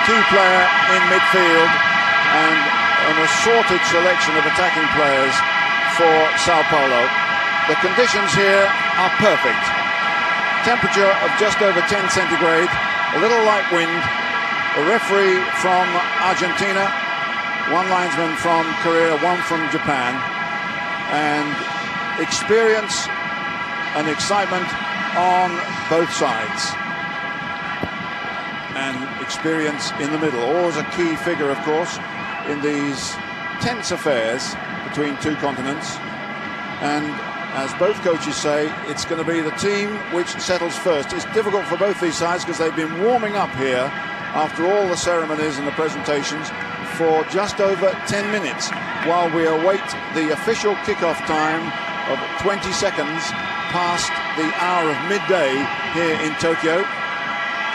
key player in midfield and an assorted selection of attacking players for Sao Paulo. The conditions here are perfect. Temperature of just over 10 centigrade, a little light wind, a referee from Argentina, one linesman from Korea, one from Japan, and experience and excitement on both sides. And experience in the middle, always a key figure, of course, in these tense affairs between two continents. And as both coaches say, it's going to be the team which settles first. It's difficult for both these sides because they've been warming up here after all the ceremonies and the presentations for just over 10 minutes while we await the official kickoff time of 20 seconds past the hour of midday here in Tokyo,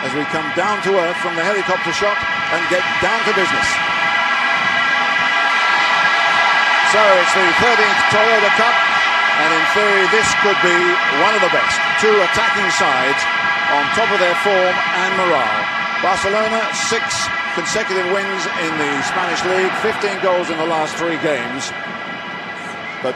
as we come down to earth from the helicopter shot and get down to business. So it's the 13th Toyota Cup, and in theory this could be one of the best. Two attacking sides on top of their form and morale. Barcelona, 6 consecutive wins in the Spanish League, 15 goals in the last 3 games. But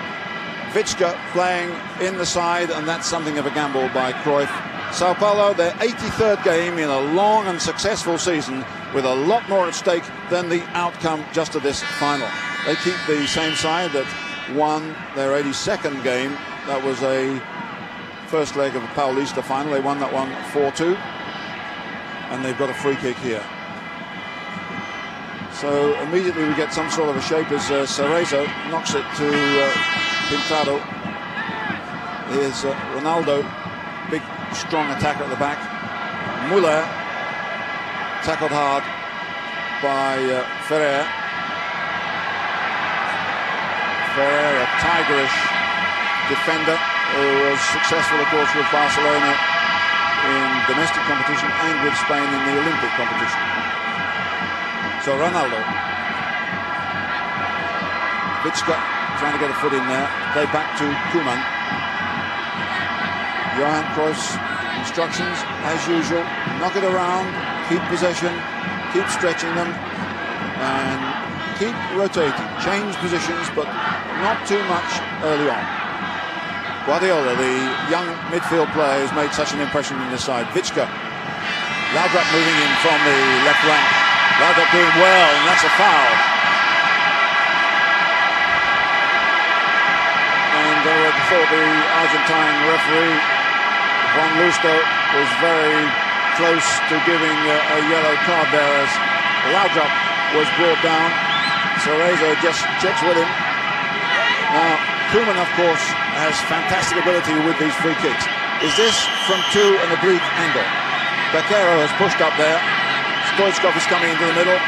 Vicka playing in the side, and that's something of a gamble by Cruyff. Sao Paulo, their 83rd game in a long and successful season, with a lot more at stake than the outcome just of this final. They keep the same side that won their 82nd game. That was a first leg of the Paulista final. They won that one 4-2. And they've got a free kick here. So immediately we get some sort of a shape as Cerezo knocks it to Pintado. Here's Ronaldo, big strong attacker at the back. Muller tackled hard by Ferrer. Ferrer, a tigerish defender who was successful, of course, with Barcelona in domestic competition and with Spain in the Olympic competition. So Ronaldo. Vicka trying to get a foot in there. Play back to Koeman. Johan Cruyff's instructions, as usual, knock it around, keep possession, keep stretching them, and keep rotating, change positions, but not too much early on. Guardiola, the young midfield player who's made such an impression in this side. Vicka. Laudrup moving in from the left flank. Laudrup doing well, and that's a foul. And I thought the Argentine referee, Juan Lusto, was very close to giving a yellow card there as Laudrup was brought down. Cerezo just checks with him. Now, Koeman, of course, has fantastic ability with these free kicks. Is this from an oblique angle? Bakero has pushed up there. Stoichkov is coming into the middle.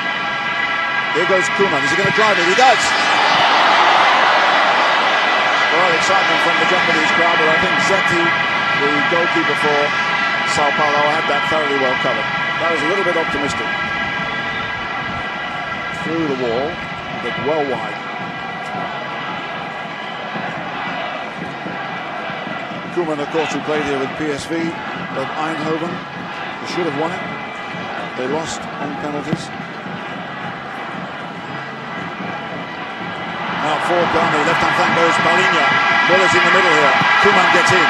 Here goes Koeman. Is he going to drive it? He does! Well, excitement from the Japanese crowd, but I think Zetti, the goalkeeper for Sao Paulo, had that thoroughly well covered. That was a little bit optimistic. Through the wall, but well wide. Koeman, of course, who played here with PSV of Eindhoven. They should have won it. They lost on penalties. Now forward down the left-hand flank goes Paulinho. Muller's in the middle here. Koeman gets in.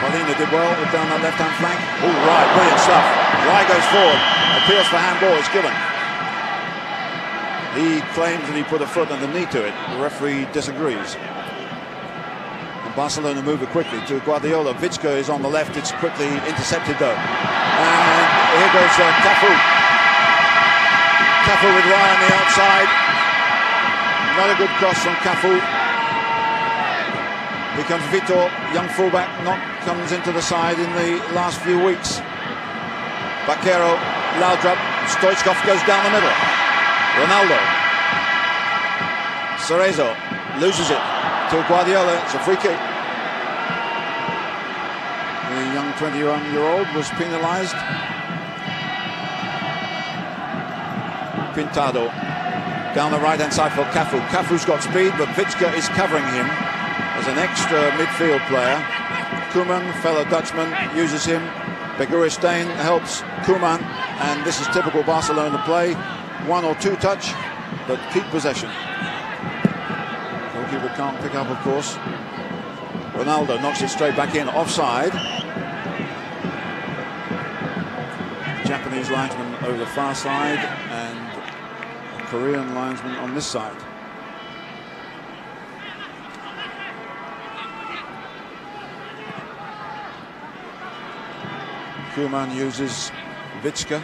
Paulinho did well down that left-hand flank. Oh, right, brilliant stuff. Rai goes forward. Appeals for handball. It's given. He claims that he put a foot and the knee to it. The referee disagrees. And Barcelona move it quickly to Guardiola. Vicka is on the left. It's quickly intercepted though. And here goes Cafu. Cafu with Rai on the outside. Not a good cross from Cafu. Here comes Vitor, young fullback, comes into the side in the last few weeks. Bakero, Laudrup, Stoichkov goes down the middle. Ronaldo. Cerezo loses it to Guardiola. It's a free kick. The young 21-year-old was penalised. Pintado down the right-hand side for Cafu. Cafu's got speed, but Vicka is covering him as an extra midfield player. Koeman, fellow Dutchman, uses him. Beguristain helps Koeman, and this is typical Barcelona play. One or two touch, but keep possession. Goalkeeper can't pick up, of course. Ronaldo knocks it straight back in, offside. Japanese linesman over the far side, and a Korean linesman on this side. Koeman uses Vitska.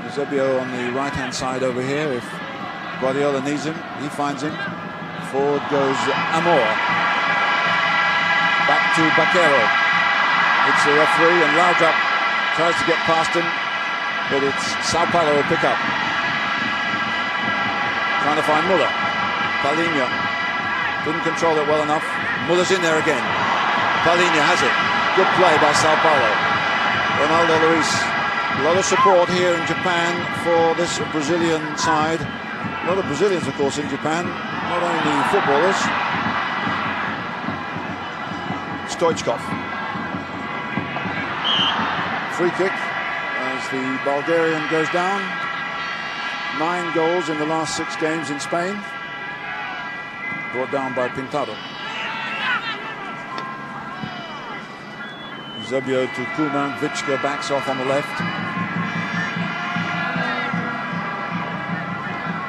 Eusebio on the right-hand side over here. If Guardiola needs him, he finds him. Forward goes Amor. Back to Baquero. It's the referee, and Laudrup tries to get past him, but it's Sao Paulo who pick up. Trying to find Muller. Paulinho didn't control it well enough. Muller's in there again. Paulinho has it. Good play by Sao Paulo. Ronaldo Luis. A lot of support here in Japan for this Brazilian side. A lot of Brazilians, of course, in Japan. Not only footballers. Stoichkov. Free kick as the Bulgarian goes down. 9 goals in the last 6 games in Spain. Brought down by Pintado. Eusebio to Koeman. Vitska backs off on the left.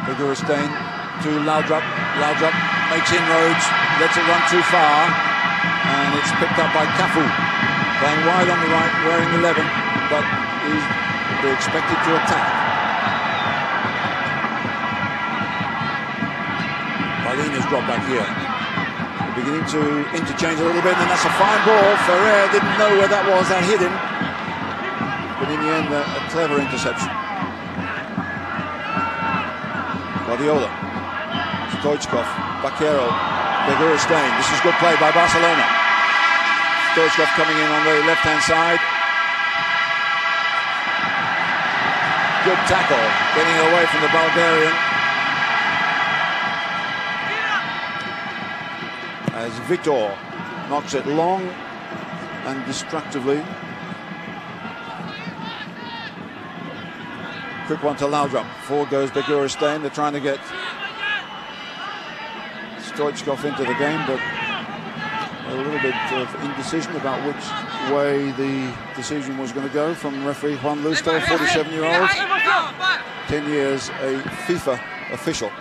Beguristain to Laudrup. Laudrup makes inroads, lets it run too far, and it's picked up by Cafu. Playing wide on the right, wearing 11, but they're expected to attack. Paulinho's dropped back here. They're beginning to interchange a little bit, and that's a fine ball. Ferrer didn't know where that was, that hit him. But in the end, a clever interception. Guardiola, Stoichkov, Baquero, Beguristain. This is good play by Barcelona. Stoichkov coming in on the left-hand side. Good tackle, getting away from the Bulgarian. As Vitor knocks it long and destructively. Quick one to Laudrup. Forward goes Beguristain. They're trying to get Stoichkov into the game, but a little bit of indecision about which way the decision was going to go from referee Juan Lusto, 47-year-old, 10 years a FIFA official.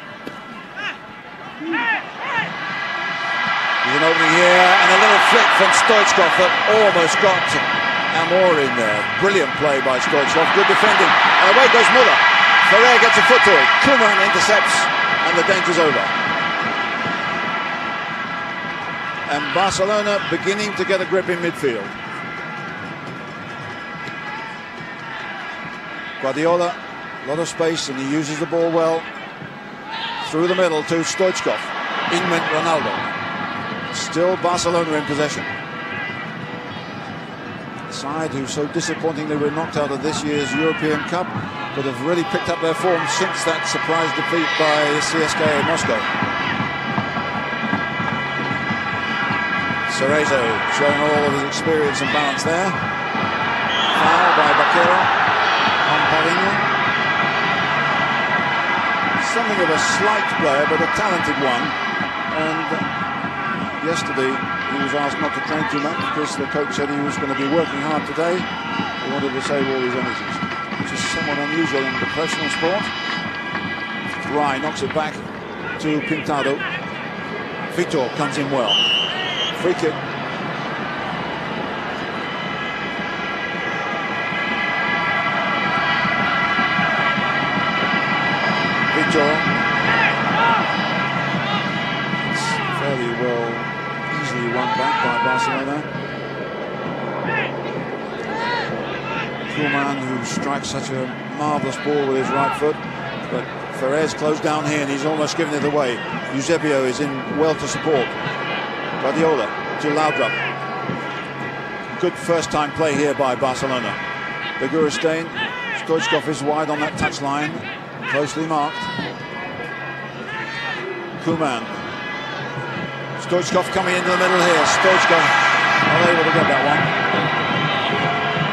There's an opening here, and a little flick from Stoichkov that almost got Amor in there. Brilliant play by Stoichkov. Good defending. And away goes Muller. Ferrer gets a foot to it. Koeman intercepts, and the danger's over. And Barcelona beginning to get a grip in midfield. Guardiola, a lot of space, and he uses the ball well. Through the middle to Stoichkov. In went Ronaldo. Still Barcelona in possession. Side who so disappointingly were knocked out of this year's European Cup, but have really picked up their form since that surprise defeat by CSKA Moscow. Cerezo showing all of his experience and balance there. Foul by Baquero on Paulinho. Something of a slight player, but a talented one. And yesterday he was asked not to train too much because the coach said he was going to be working hard today. He wanted to save all his energies, which is somewhat unusual in professional sport. Rai knocks it back to Pintado. Vitor comes in well. Free kick. Vitor. It's fairly well, easily won back by Barcelona. Koeman, who strikes such a marvellous ball with his right foot, but Ferrer's closed down here and he's almost given it away. Eusebio is in well to support. Guardiola to Laudrup. Good first-time play here by Barcelona. Beguristain. Stoichkov is wide on that touchline, closely marked. Koeman Stoichkov coming into the middle here. Stoichkov not able to get that one.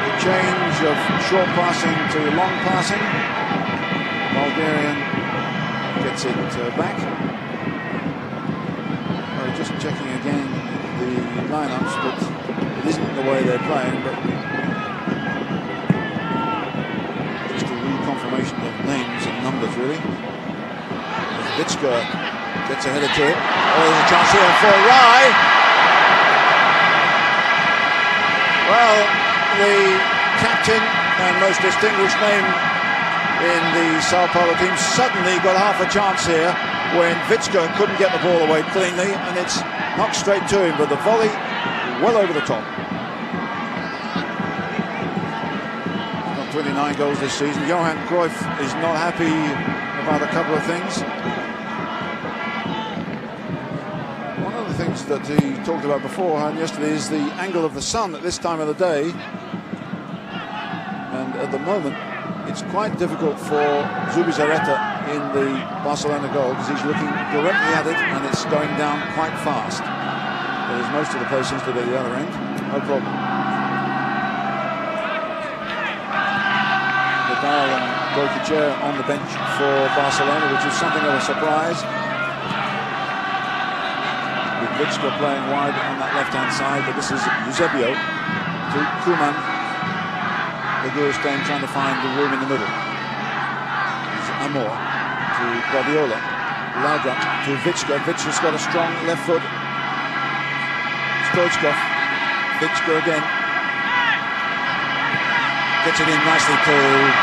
The change of short passing to long passing. Bulgarian gets it back. Just checking again the lineups, but it isn't the way they're playing, but just a reconfirmation of names and numbers, really. Vitska gets a header to it. Oh, there's a chance here for Rai. Well, the captain and most distinguished name in the Sao Paulo team suddenly got half a chance here when Vitska couldn't get the ball away cleanly, and it's knocked straight to him, but the volley well over the top. He's got 29 goals this season. Johan Cruyff is not happy about a couple of things. One of the things that he talked about beforehand yesterday is the angle of the sun at this time of the day, and at the moment it's quite difficult for Zubizarreta in the Barcelona goal because he's looking directly at it and it's going down quite fast. Whereas most of the play seems to be at the other end. No problem. Vidal and Goicoechea on the bench for Barcelona, which is something of a surprise. With Vitska playing wide on that left-hand side, but this is Eusebio to Koeman. The Gurustein trying to find the room in the middle. Amor to Guardiola. Laudrup to Vitska. Vitska's got a strong left foot. Stoichkov. Vitska again. Gets it in nicely to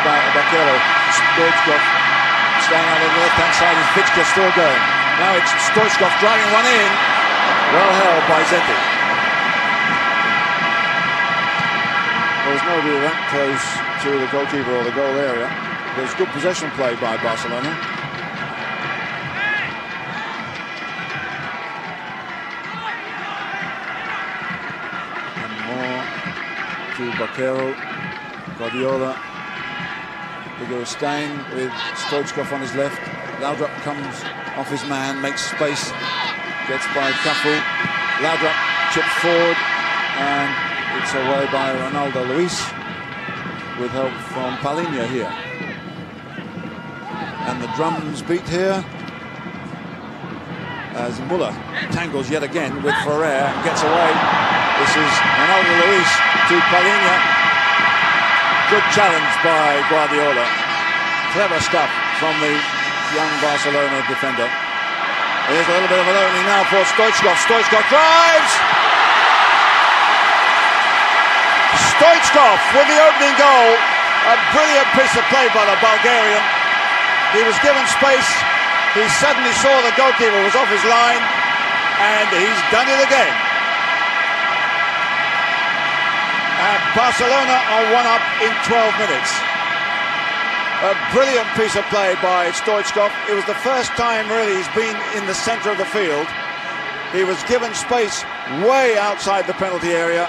Bakero. Stoichkov staying out on the left-hand side as Vitska still going. Now it's Stoichkov driving one in. Well held by Zeti. There's nobody that close to the goalkeeper or the goal area. There's good possession play by Barcelona. And more to Bakero, Guardiola, Gurustein with Stoichkov on his left. Laudrup comes off his man, makes space, gets by Cafu. Laudrup chips forward and it's away by Ronaldo Luis with help from Palinha here. And the drums beat here as Muller tangles yet again with Ferrer and gets away. This is Ronaldo Luis to Palinha. Good challenge by Guardiola. Clever stuff from the young Barcelona defender. Here's a little bit of an opening now for Stoichkov. Stoichkov drives! Stoichkov with the opening goal. A brilliant piece of play by the Bulgarian. He was given space. He suddenly saw the goalkeeper was off his line, and he's done it again. And Barcelona are one up in 12 minutes. A brilliant piece of play by Stoichkov. It was the first time really he's been in the centre of the field. He was given space way outside the penalty area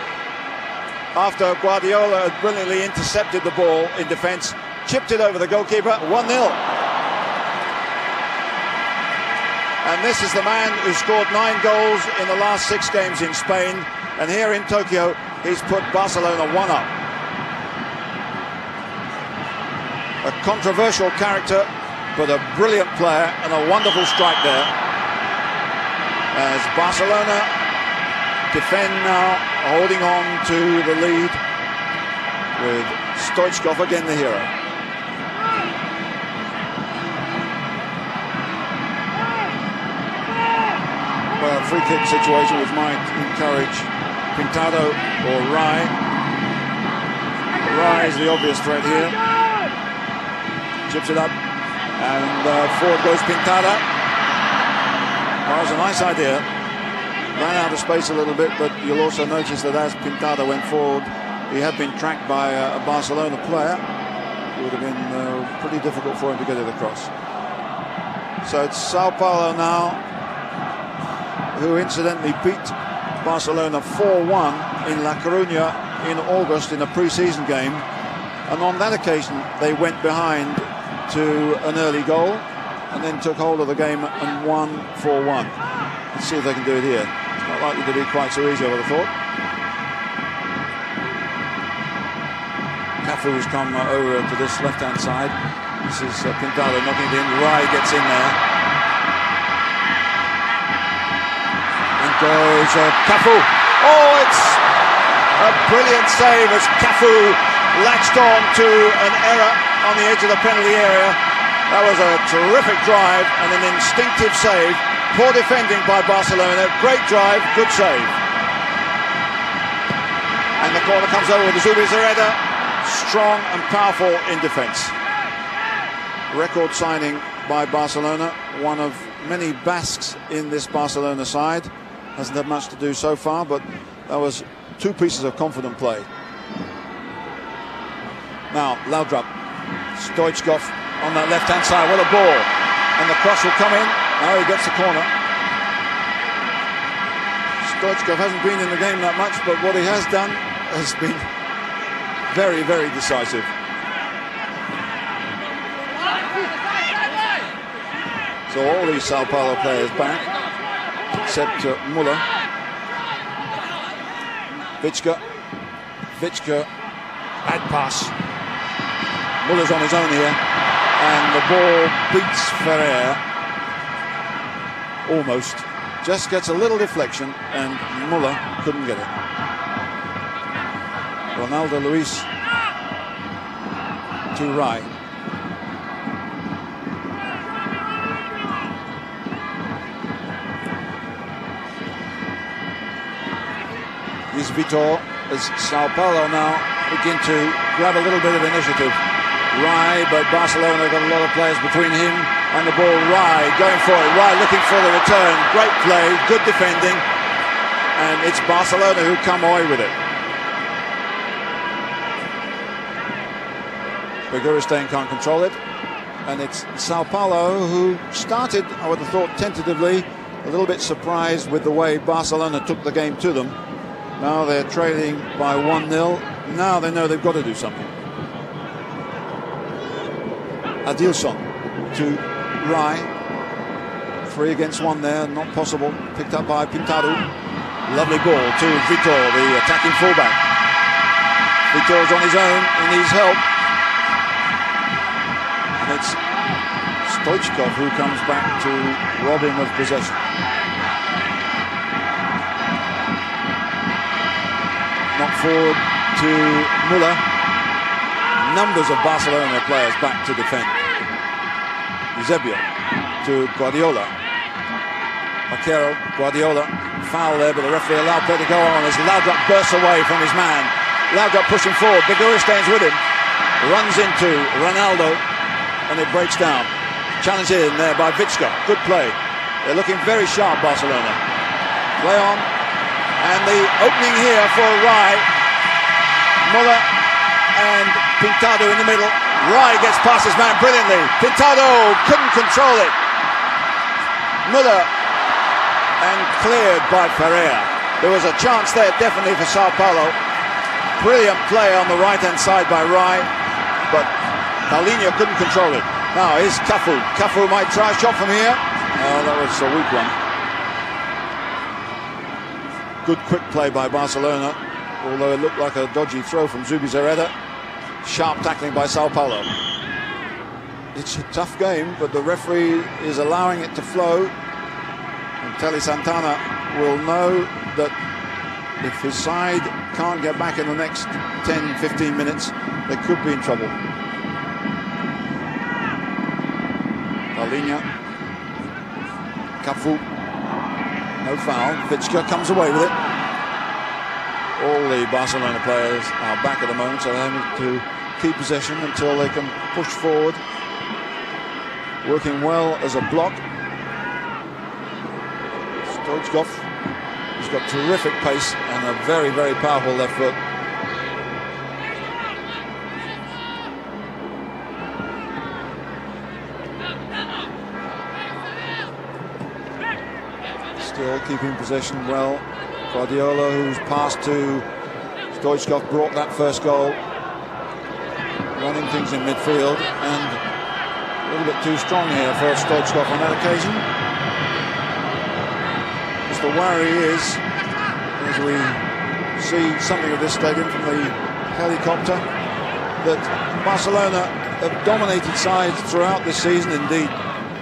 after Guardiola had brilliantly intercepted the ball in defence, chipped it over the goalkeeper, 1-0. And this is the man who scored 9 goals in the last 6 games in Spain, and here in Tokyo he's put Barcelona 1 up. A controversial character, but a brilliant player and a wonderful strike there. As Barcelona defend now, holding on to the lead with Stoichkov again the hero. Well, a free kick situation which might encourage Pintado or Rai. Rai is the obvious threat here. Chips it up and forward goes Pintado. Well, it's a nice idea. Ran out of space a little bit, but you'll also notice that as Pintado went forward, he had been tracked by a Barcelona player. It would have been pretty difficult for him to get it across. So it's Sao Paulo now, who incidentally beat Barcelona 4-1 in La Coruña in August in a pre-season game. And on that occasion, they went behind to an early goal. and then took hold of the game and won 4-1. Let's see if they can do it here. It's not likely to be quite so easy, I would have thought. Cafu has come over to this left-hand side. This is Pintado knocking it in. Rai gets in there. And goes Cafu. Oh, it's a brilliant save as Cafu latched on to an error on the edge of the penalty area. That was a terrific drive and an instinctive save. Poor defending by Barcelona. Great drive, good save. And the corner comes over with Zubizarreta. Strong and powerful in defence. Record signing by Barcelona. One of many Basques in this Barcelona side. Hasn't had much to do so far, but that was two pieces of confident play. Now, Laudrup. Stoichkov on that left-hand side. What a ball. And the cross will come in. Now he gets the corner. Stoichkov hasn't been in the game that much, but what he has done has been very, very decisive. So all these Sao Paulo players back, except Muller. Vicka, bad pass. Muller's on his own here, and the ball beats Ferrer. Almost. Just gets a little deflection, and Muller couldn't get it. Ronaldo Luis to Rai. Is Vitor as Sao Paulo now begin to grab a little bit of initiative. Rai, but Barcelona got a lot of players between him and the ball. Rai going for it. Rai looking for the return. Great play, good defending, and it's Barcelona who come away with it. Beguristain can't control it, and it's Sao Paulo who started, I would have thought, tentatively, a little bit surprised with the way Barcelona took the game to them. Now they're trailing by 1-0. Now they know they've got to do something. Adilson to Rai. 3 against 1 there, not possible. Picked up by Pintado. Lovely ball to Vitor, the attacking fullback. Vitor's on his own, he needs help. And it's Stoichkov who comes back to rob him of possession. Knock forward to Muller. Numbers of Barcelona players back to defend. Eusebio to Guardiola. Vaquero, Guardiola, foul there, but the referee allowed play to go on as Laudrup bursts away from his man. Laudrup pushing forward, Beguiristain's with him. Runs into Ronaldo, and it breaks down. Challenge in there by Vicka. Good play. They're looking very sharp, Barcelona. Play on. And the opening here for Rai. Muller and Pintado in the middle. Rai gets past his man brilliantly. Pintado couldn't control it. Muller and cleared by Ferrer. There was a chance there definitely for Sao Paulo. Brilliant play on the right-hand side by Rai, but Paulinho couldn't control it. Now here's Cafu. Cafu might try a shot from here. That was a weak one. Good quick play by Barcelona, although it looked like a dodgy throw from Zubizarreta. Sharp tackling by Sao Paulo. It's a tough game, but the referee is allowing it to flow. And Telly Santana will know that if his side can't get back in the next 10-15 minutes, they could be in trouble. Paulinho. Cafu. No foul. Vicka comes away with it. All the Barcelona players are back at the moment, so they have to keep possession until they can push forward. Working well as a block. Stoichkov, he's got terrific pace and a very, very powerful left foot. Still keeping possession well. Guardiola, who's passed to Stoichkov, brought that first goal. Running things in midfield, and little bit too strong here for Stoichkov on that occasion. Just the worry is, as we see something of this stadium from the helicopter, that Barcelona have dominated sides throughout this season. Indeed,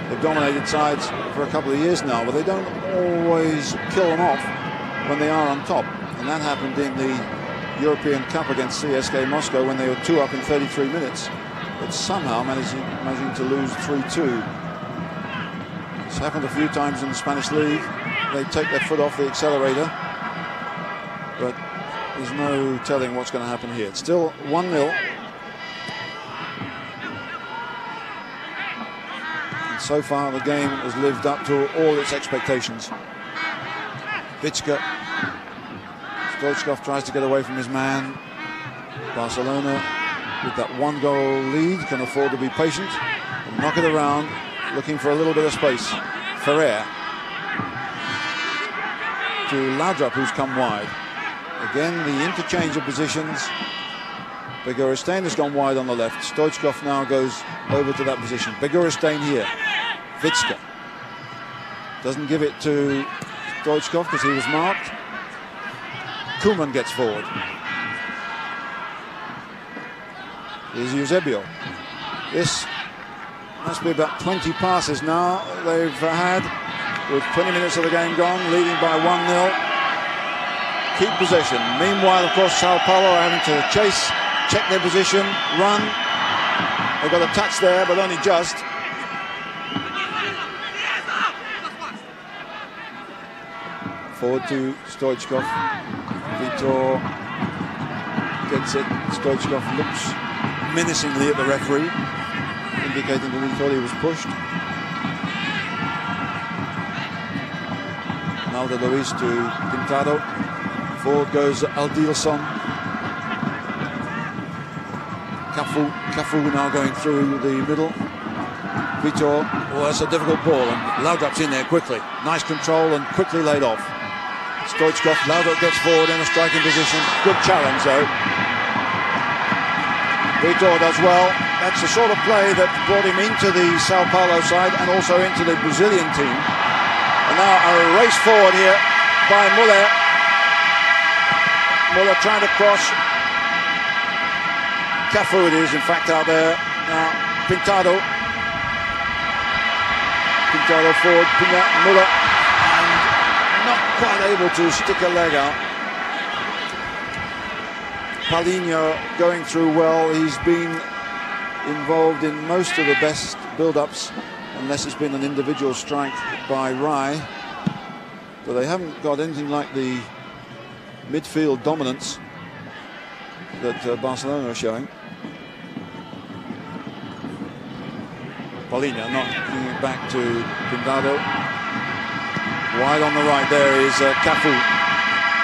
they've dominated sides for a couple of years now, but they don't always kill them off when they are on top. And that happened in the European Cup against CSKA Moscow when they were 2 up in 33 minutes, but somehow managing to lose 3-2. It's happened a few times in the Spanish League. They take their foot off the accelerator, but there's no telling what's going to happen here. It's still 1-0. And so far the game has lived up to all its expectations. Vicka. Stoichkov tries to get away from his man. Barcelona, with that 1-goal lead, can afford to be patient and knock it around, looking for a little bit of space. Ferrer to Laudrup, who's come wide. Again, the interchange of positions. Beguristain has gone wide on the left. Stoichkov now goes over to that position. Beguristain here. Vicka doesn't give it to Stoichkov because he was marked. Koeman gets forward. Here's Eusebio. This must be about 20 passes now they've had, with 20 minutes of the game gone, leading by 1-0. Keep possession. Meanwhile, of course, Sao Paulo are having to chase, check their position, run. They've got a touch there, but only just. Forward to Stoichkov. Vitor gets it. Stoichkov looks menacingly at the referee, indicating that he thought he was pushed. Naldo Luis to Pintado. Forward goes Aldilson. Cafu now going through the middle. Vitor, oh, that's a difficult ball, and Laudrup's in there quickly. Nice control and quickly laid off. Stoichkov, Laudrup gets forward in a striking position. Good challenge though. Vitor does well. That's the sort of play that brought him into the Sao Paulo side and also into the Brazilian team. And now a race forward here by Muller. Muller trying to cross. Cafu it is, in fact, out there. Now Pintado. Pintado forward, Muller. Not quite able to stick a leg out. Paulinho going through well. He's been involved in most of the best build-ups, unless it's been an individual strike by Rai. But they haven't got anything like the midfield dominance that Barcelona are showing. Paulinho not giving it back to Pintado. Wide on the right there is Cafu,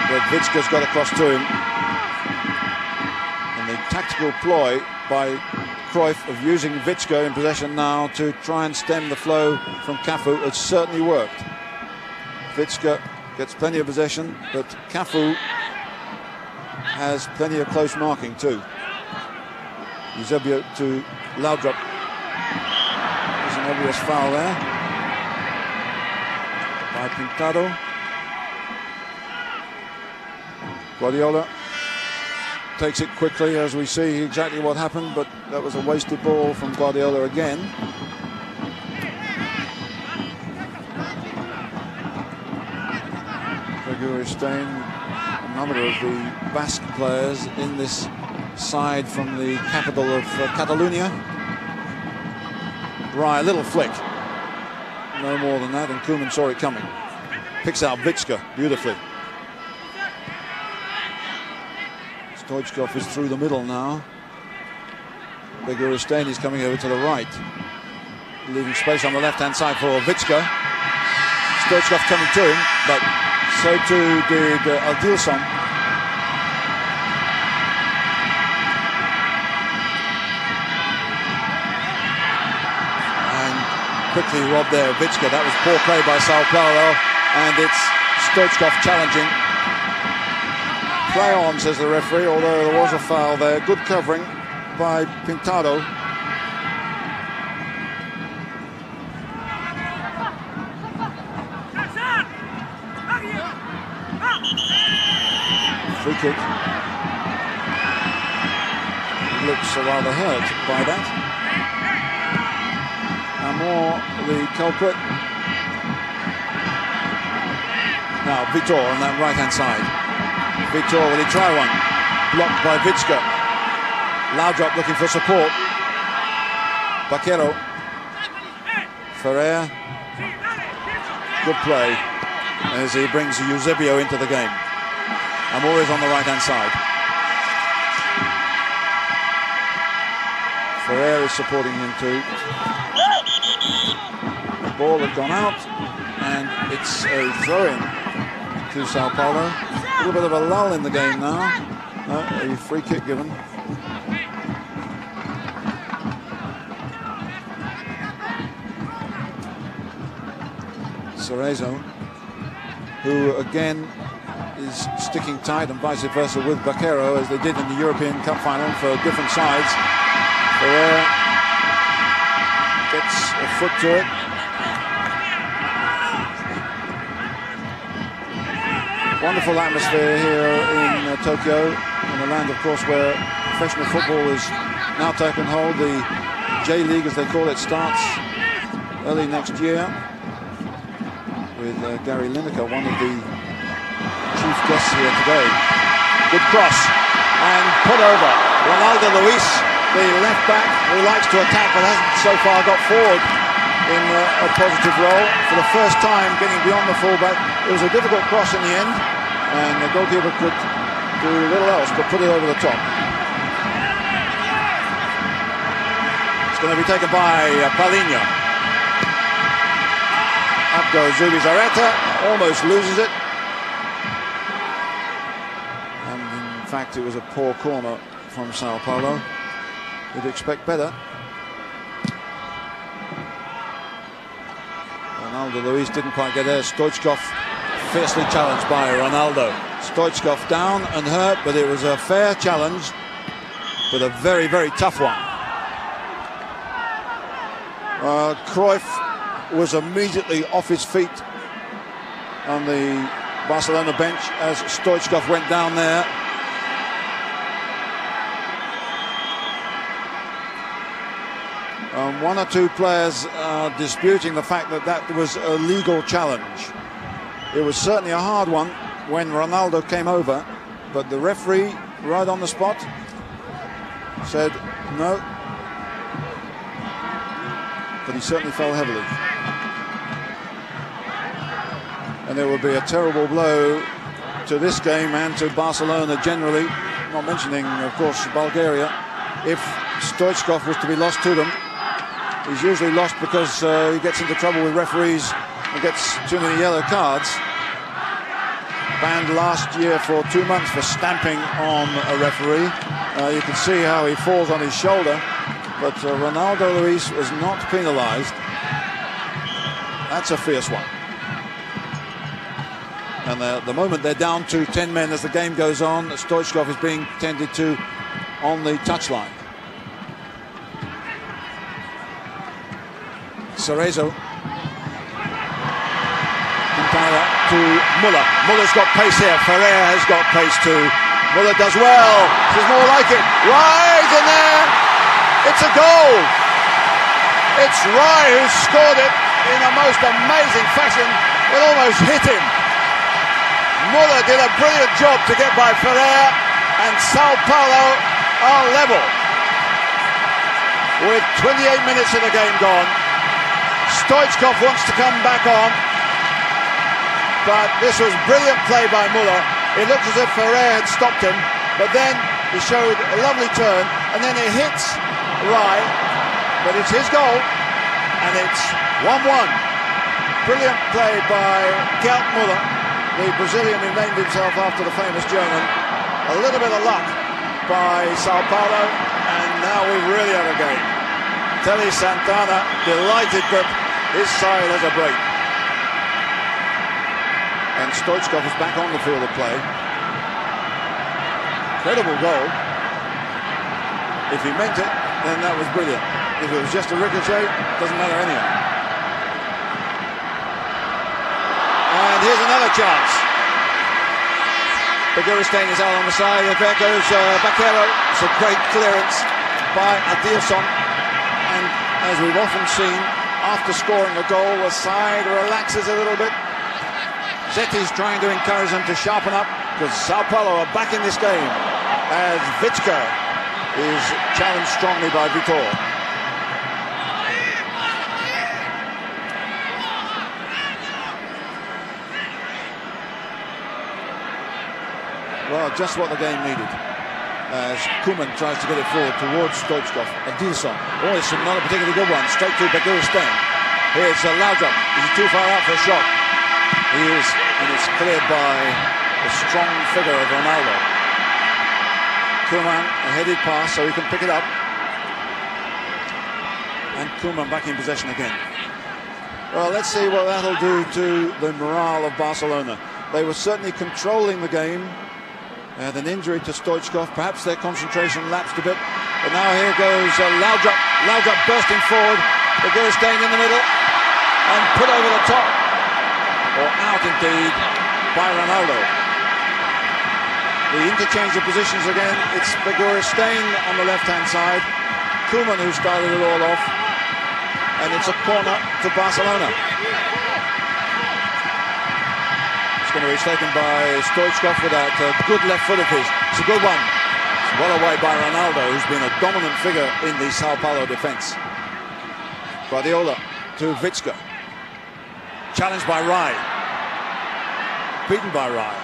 but Vicka's got across to him. And the tactical ploy by Cruyff of using Vicka in possession now to try and stem the flow from Cafu has certainly worked. Vicka gets plenty of possession, but Cafu has plenty of close marking too. Eusebio to Laudrup. There's an obvious foul there by Pintado. Guardiola takes it quickly as we see exactly what happened, but that was a wasted ball from Guardiola again. Beguristain, another of the Basque players in this side from the capital of Catalonia. Right, a little flick. No more than that, and Koeman saw it coming. Picks out Vicka beautifully. Stoichkov is through the middle now. Beguristain is coming over to the right, leaving space on the left-hand side for Vicka. Stoichkov coming to him, but so too did Aldilson. Quickly robbed there, Vicka. That was poor play by Sao Paulo, and it's Stoichkov challenging. Play on, says the referee, although there was a foul there. Good covering by Pintado. free kick. He looks rather hurt by that. Amor, the culprit. Now Vitor on that right-hand side. Vitor, will he try one? Blocked by Vitska. Laudrup looking for support. Baquero. Ferrer. Good play as he brings Eusebio into the game. Amor is on the right-hand side. Ferrer is supporting him too. The ball had gone out, and it's a throw-in to Sao Paulo. A little bit of a lull in the game now. A free kick given. Cerezo, who again is sticking tight, and vice versa with Baquero, as they did in the European Cup final for different sides. Ferrer gets a foot to it. Wonderful atmosphere here in Tokyo, in a land, of course, where professional football is now taken hold. The J-League, as they call it, starts early next year, with Gary Lineker, one of the chief guests here today. Good cross and put over. Ronaldo Luis, the left back, who likes to attack but hasn't so far got forward in a positive role. For the first time getting beyond the fullback. It was a difficult cross in the end, and the goalkeeper could do little else but put it over the top. It's going to be taken by Paulinho. Up goes Zubizarreta, almost loses it. And in fact, it was a poor corner from Sao Paulo. You'd expect better. Ronaldo Luis didn't quite get there. Stoichkov fiercely challenged by Ronaldo. Stoichkov down and hurt, but it was a fair challenge, but a very, very tough one. Cruyff was immediately off his feet on the Barcelona bench as Stoichkov went down there. One or two players are disputing the fact that that was a legal challenge. It was certainly a hard one when Ronaldo came over, but the referee, right on the spot, said no. But he certainly fell heavily. And there would be a terrible blow to this game and to Barcelona generally, not mentioning, of course, Bulgaria. If Stoichkov was to be lost to them, he's usually lost because he gets into trouble with referees and gets too many yellow cards. Banned last year for 2 months for stamping on a referee. You can see how he falls on his shoulder, but Ronaldo Luis was not penalised. That's a fierce one. And at the moment they're down to 10 men as the game goes on. Stoichkov is being tended to on the touchline. Cerezo. To Muller. Muller's got pace here. Ferrer has got pace too. Muller does well. This is more like it. Right in there. It's a goal. It's Rai who scored it in a most amazing fashion. It almost hit him. Muller did a brilliant job to get by Ferrer, and Sao Paulo are level with 28 minutes of the game gone. Stoichkov wants to come back on, but this was brilliant play by Muller. It looked as if Ferrer had stopped him, but then he showed a lovely turn, and then it hits Rai, but it's his goal, and it's 1-1. Brilliant play by Gerd Muller, the Brazilian who named himself after the famous German. A little bit of luck by Sao Paulo, and now we really have a game. Telly Santana delighted that his side has a break. And Stoichkov is back on the field of play. Incredible goal. If he meant it, then that was brilliant. If it was just a ricochet, doesn't matter anyhow. And here's another chance. Begiristain is out on the side. There goes Bakero. It's a great clearance by Adilson. And as we've often seen, after scoring a goal, the side relaxes a little bit. Zetti's trying to encourage them to sharpen up, because Sao Paulo are back in this game as Vichka is challenged strongly by Vitor. Well, just what the game needed, as Koeman tries to get it forward towards Stoichkov. Adilson, it's not a particularly good one, straight to Begiristain. Here's Laudrup. Is he too far out for a shot? He is, and it's cleared by the strong figure of Ronaldo. Koeman, a headed pass so he can pick it up. And Koeman back in possession again. Well, let's see what that'll do to the morale of Barcelona. They were certainly controlling the game. They had an injury to Stoichkov. Perhaps their concentration lapsed a bit. But now here goes Laudrup. Laudrup bursting forward. Begiristain in the middle. And put over the top. Or out indeed by Ronaldo. The interchange of positions again. It's Begiristain on the left-hand side. Koeman who started it all off. And it's a corner to Barcelona. It's going to be taken by Stoichkov with that good left foot of his. It's a good one. It's well away by Ronaldo, who's been a dominant figure in the Sao Paulo defence. Guardiola to Vichka. Challenged by Rai. Beaten by Rai.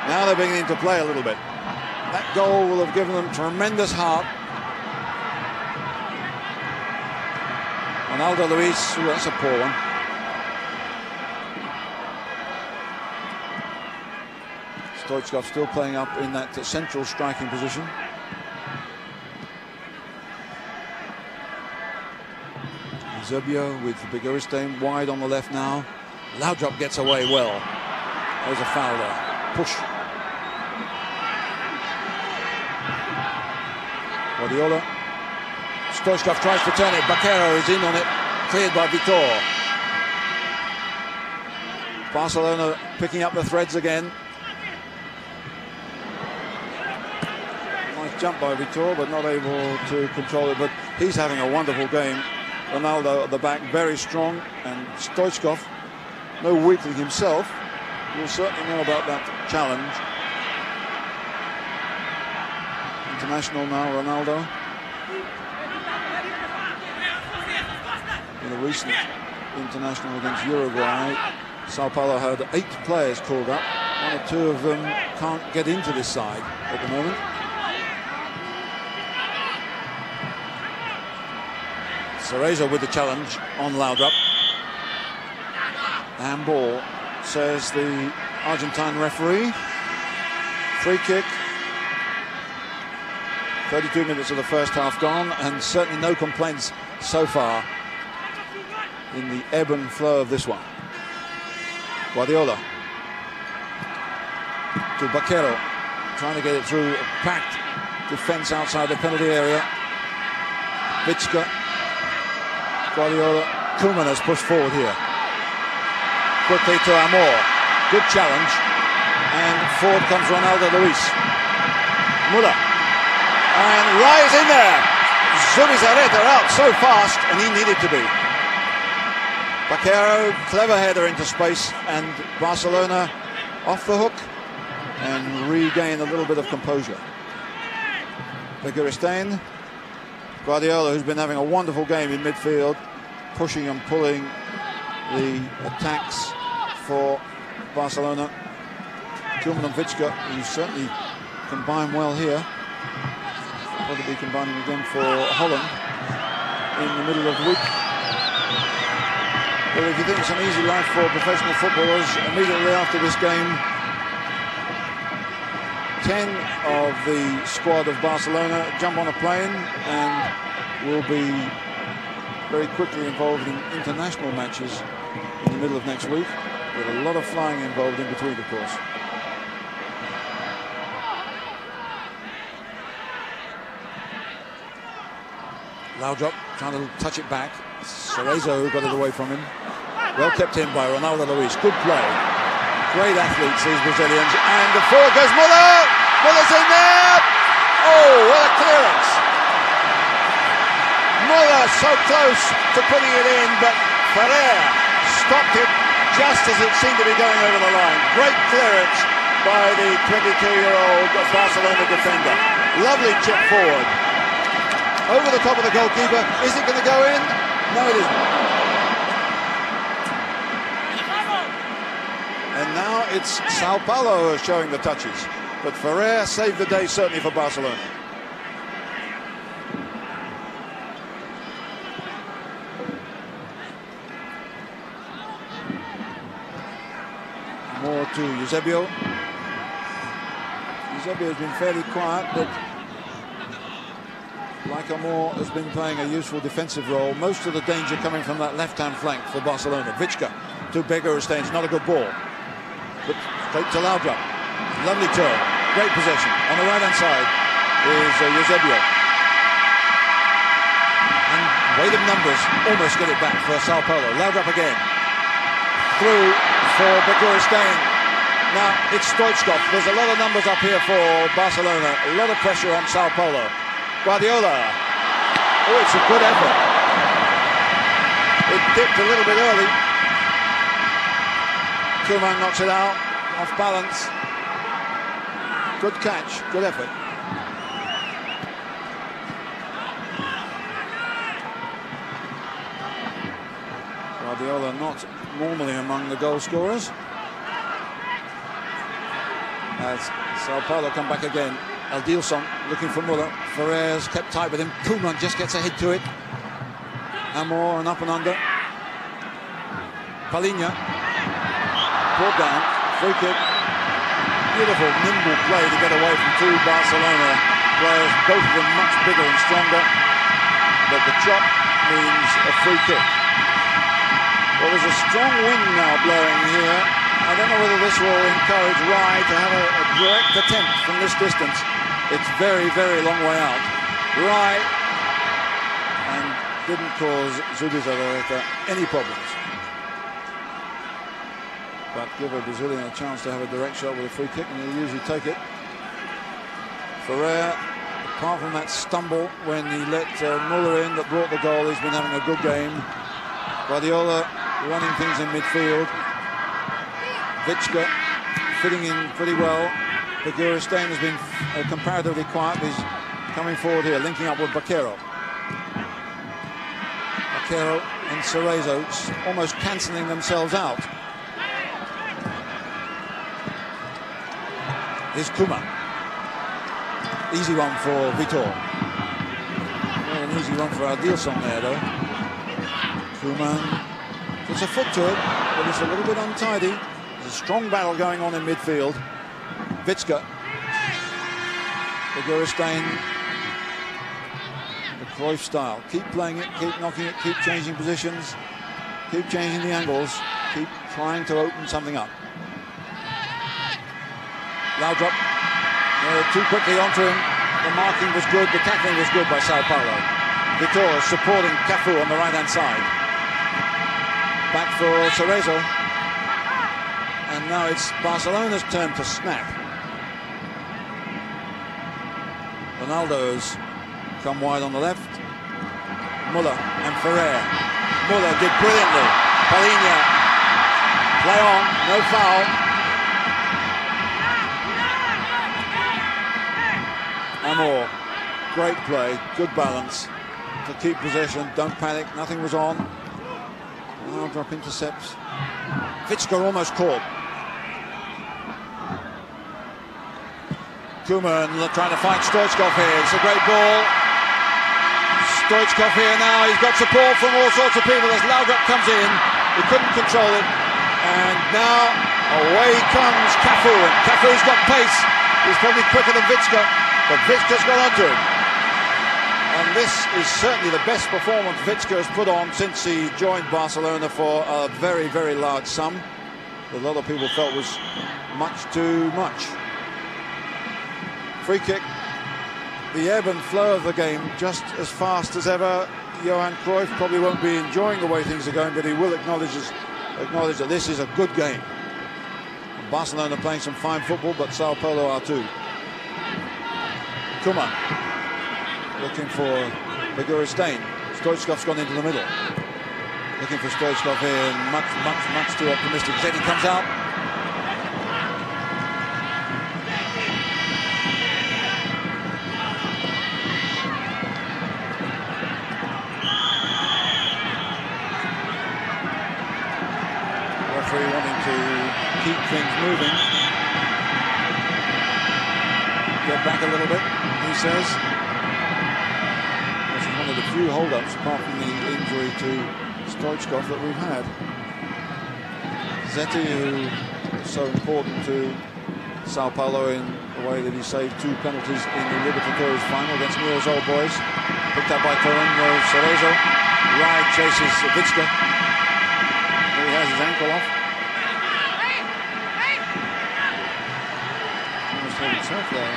Now they're beginning to play a little bit. That goal will have given them tremendous heart. Ronaldo Luis, that's a poor one. Stoichkov still playing up in that central striking position. Eusebio with Begiristain wide on the left now. Laudrup gets away well. There's a foul there. Push. Guardiola. Stoichkov tries to turn it. Bakero is in on it. Cleared by Vitor. Barcelona picking up the threads again. Nice jump by Vitor, but not able to control it. But he's having a wonderful game. Ronaldo at the back, very strong. And Stoichkov, no weakling himself, will certainly know about that challenge. International now, Ronaldo. In a recent international against Uruguay, Sao Paulo had 8 players called up. 1 or 2 of them can't get into this side at the moment. Cerezo with the challenge on Laudrup. Handball, says the Argentine referee. Free kick. 32 minutes of the first half gone, and certainly no complaints so far in the ebb and flow of this one. Guardiola to Bakero, trying to get it through a packed defence outside the penalty area. Vichka. Guardiola. Koeman has pushed forward here. Quickly to Amor. Good challenge. And forward comes Ronaldo Luis. Muller. And Rai is in there. Zubizarreta out so fast, and he needed to be. Bakero, clever header into space, and Barcelona off the hook and regain a little bit of composure. Begiristain. Guardiola, who's been having a wonderful game in midfield, pushing and pulling the attacks for Barcelona. Koeman and Vichka, who certainly combine well here. Probably be combining again for Holland in the middle of the week. But if you think it's an easy life for professional footballers, immediately after this game, 10 of the squad of Barcelona jump on a plane and will be very quickly involved in international matches in the middle of next week, with a lot of flying involved in between, of course. Laudrup trying to touch it back. Cerezo got it away from him. Well kept in by Ronaldo Luis. Good play. Great athletes, these Brazilians. And the forward goes Muller. Muller's in there. Oh, what a clearance. Muller so close to putting it in, but Ferrer stopped it just as it seemed to be going over the line. Great clearance by the 22-year-old Barcelona defender. Lovely chip forward. Over the top of the goalkeeper. Is it going to go in? No, it isn't. And now it's Sao Paulo who are showing the touches. But Ferrer saved the day, certainly for Barcelona. More to Eusebio. Eusebio has been fairly quiet, but Moore has been playing a useful defensive role. Most of the danger coming from that left-hand flank for Barcelona. Vicka to Begorustains, not a good ball. But straight to Laudrup. Lovely turn. Great possession. On the right-hand side is Eusebio. And weight of numbers almost get it back for Sao Paulo. Laudrup again. Through for Begorustain. Now it's Stoichkov. There's a lot of numbers up here for Barcelona. A lot of pressure on Sao Paulo. Guardiola. Oh, it's a good effort. It dipped a little bit early. Koeman knocks it out, off balance. Good catch, good effort. Guardiola not normally among the goal scorers. As Sao Paulo come back again. Adilson looking for Muller. Ferrer's kept tight with him. Koeman just gets ahead to it. Amor and up and under. Palinha. Brought down. Free kick. Beautiful, nimble play to get away from two Barcelona players. Both of them much bigger and stronger. But the chop means a free kick. Well, there's a strong wind now blowing here. I don't know whether this will encourage Rai to have a direct attempt from this distance. It's very, very long way out. Rai and didn't cause Zubizarreta any problems. But give a Brazilian a chance to have a direct shot with a free kick, and he'll usually take it. Ferrer, apart from that stumble when he let Muller in that brought the goal, he's been having a good game. Guardiola running things in midfield. Vicka fitting in pretty well. Begorustain has been comparatively quiet, but he's coming forward here, linking up with Baquero. Baquero and Cerezo almost cancelling themselves out. Here's Koeman. Easy one for Vitor. Not an easy one for Adilson there, though. Koeman puts a foot to it, but it's a little bit untidy. There's a strong battle going on in midfield. Vicka. Begorustain. The Cruyff style. Keep playing it, keep knocking it, keep changing positions, keep changing the angles, keep trying to open something up. Laudrup. Too quickly onto him. The marking was good, the tackling was good by Sao Paulo. Vitor supporting Cafu on the right-hand side. Back for Cerezo. And now it's Barcelona's turn to snap. Ronaldo's come wide on the left. Muller and Ferrer. Muller did brilliantly. Palinha. Play on, no foul. Amor, great play, good balance to keep possession, don't panic, nothing was on. Drop intercepts. Vicka almost caught. Koeman trying to find Stoichkov here, it's a great ball. Stoichkov here now, he's got support from all sorts of people as Laudrup comes in, he couldn't control it. And now away comes Cafu, and Cafu's got pace, he's probably quicker than Vicka. But Vicka's got onto him. And this is certainly the best performance Vicka has put on since he joined Barcelona for a very, very large sum. That a lot of people felt was much too much. Free kick. The ebb and flow of the game just as fast as ever. Johan Cruyff probably won't be enjoying the way things are going, but he will acknowledge that this is a good game. Barcelona playing some fine football, but Sao Paulo are too. Koeman looking for Begiristain. Stoichkov's gone into the middle. Looking for Stoichkov here, much too optimistic. Zeti comes out. Referee wanting to keep things moving. Get back a little bit, he says. This is one of the few hold-ups, apart from the injury to Stoichkov, that we've had. Zeti, who is so important to Sao Paulo in the way that he saved 2 penalties in the Libertadores final against Neil's old boys. Picked up by Torino Cerezo. Ride chases Vicka. He has his ankle off. Almost hurt himself there.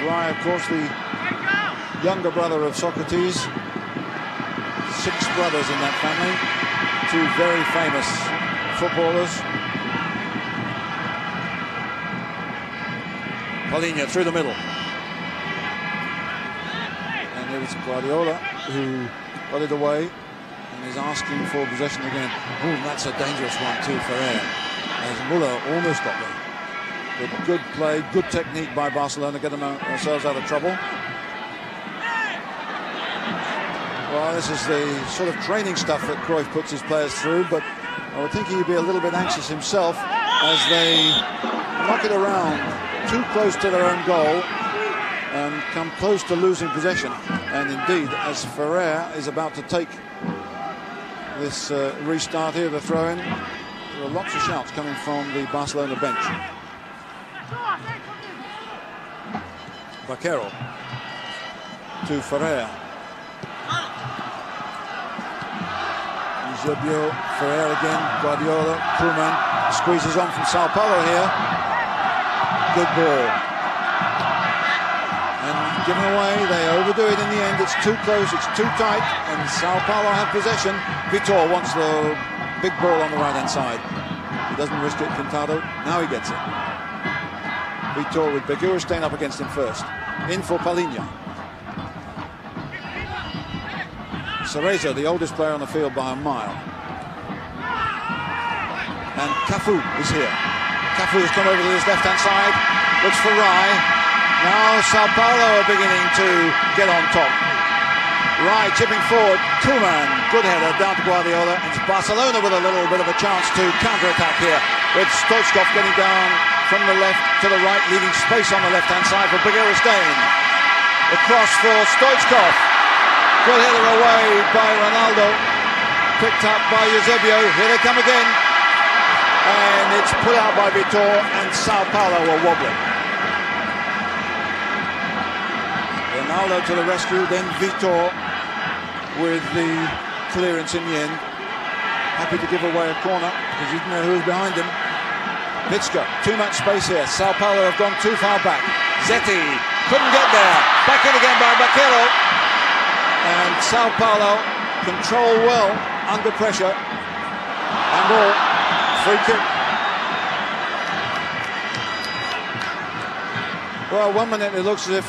Rai, of course, the younger brother of Socrates. 6 brothers in that family. 2 very famous footballers. Paulinho through the middle. And it was Guardiola who got it away. Is asking for possession again. Oh, that's a dangerous one too for Air. As Muller almost got there. But good play, good technique by Barcelona, get themselves out of trouble. Well, this is the sort of training stuff that Cruyff puts his players through, but I would think he'd be a little bit anxious himself as they knock it around too close to their own goal and come close to losing possession. And indeed, as Ferrer is about to take this restart here, the throw-in, there are lots of shouts coming from the Barcelona bench. Vaquero to Ferrer. Eusebio, Ferrer again, Guardiola, Koeman squeezes on from Sao Paulo here. Good ball. And given away, they overdo it in the end. It's too close, it's too tight, and Sao Paulo have possession. Vitor wants the big ball on the right-hand side. He doesn't risk it, Pintado. Now he gets it. Vitor with Begiristain up against him first. In for Paulinho. Cerezo, the oldest player on the field by a mile. And Cafu is here. Cafu has come over to his left-hand side. Looks for Rai. Now Sao Paulo are beginning to get on top. Rai chipping forward. Koeman, good header down to Guardiola. It's Barcelona with a little bit of a chance to counter-attack here, with Stoichkov getting down from the left to the right, leaving space on the left-hand side for Begiristain. The cross for Stoichkov. Good header away by Ronaldo. Picked up by Eusebio. Here they come again. And it's put out by Vitor, and Sao Paulo are wobbling. Ronaldo to the rescue, then Vitor with the clearance in the end. Happy to give away a corner because he didn't know who was behind him. Vicka, too much space here. Sao Paulo have gone too far back. Zeti couldn't get there. Back in again by Vaquero. And Sao Paulo control well under pressure. And ball. Free kick. Well, 1 minute it looks as if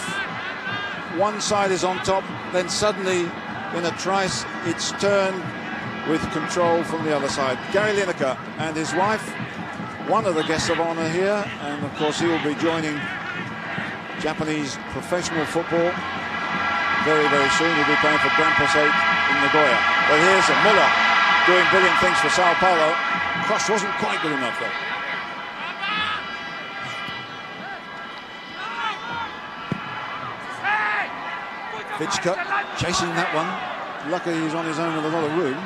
one side is on top, then suddenly in a trice it's turned with control from the other side. Gary Lineker and his wife, one of the guests of honor here, and of course he will be joining Japanese professional football very, very soon. He'll be playing for Grand Prix 8 in Nagoya. But here's a Muller doing brilliant things for Sao Paulo. Cross wasn't quite good enough though. Vicka chasing that one. Luckily he's on his own with a lot of room.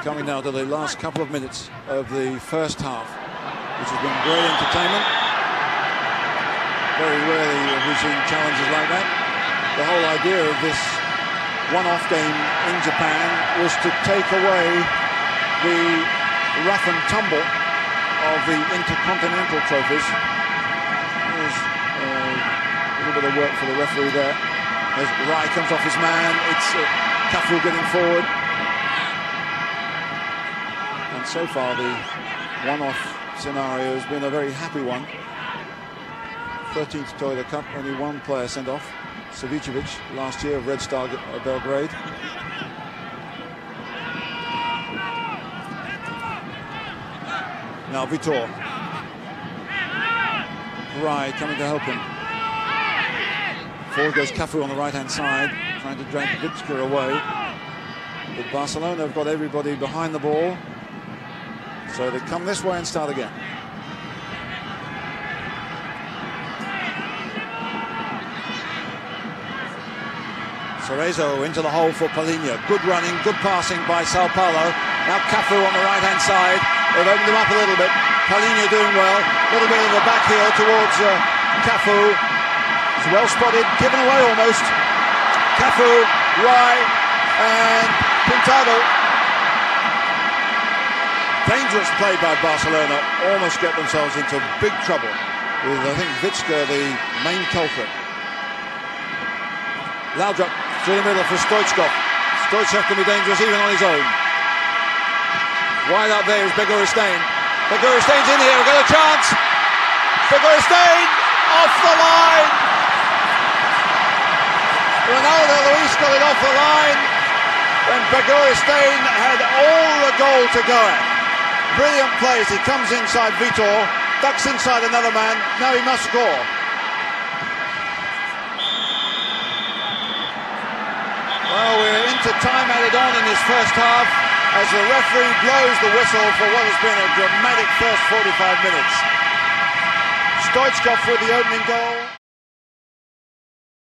Coming now to the last couple of minutes of the first half, which has been great entertainment. Very rarely have we seen challenges like that. The whole idea of this one-off game in Japan was to take away the rough and tumble of the intercontinental trophies. There's a little bit of work for the referee there. As Rai comes off his man, it's Cafu getting forward. And so far the one-off scenario has been a very happy one. 13th Toyota Cup, only one player sent off. Savicevic last year of Red Star Belgrade. Now Vitor. Rai coming to help him. Forward goes Cafu on the right-hand side, trying to drag Victor away. But Barcelona have got everybody behind the ball. So they come this way and start again. Cerezo into the hole for Paulinho. Good running, good passing by Sao Paulo. Now Cafu on the right-hand side. They've opened him up a little bit. Paulinho doing well. A little bit of a back heel towards Cafu. He's well spotted, given away almost. Cafu, Rai, and Pintado. Dangerous play by Barcelona. Almost get themselves into big trouble with, I think, Victor the main culprit. Laudrup through the middle for Stoichkov. Stoichkov can be dangerous even on his own. Wide out there is Begoristain. Begoristain's in here, we've got a chance. Begoristain off the line. Ronaldo Luis got it off the line when Begoristain had all the goal to go at. Brilliant plays. He comes inside Vitor, ducks inside another man. Now he must score. Well, we're into time added on in this first half as the referee blows the whistle for what has been a dramatic first 45 minutes. Stoichkov with the opening goal.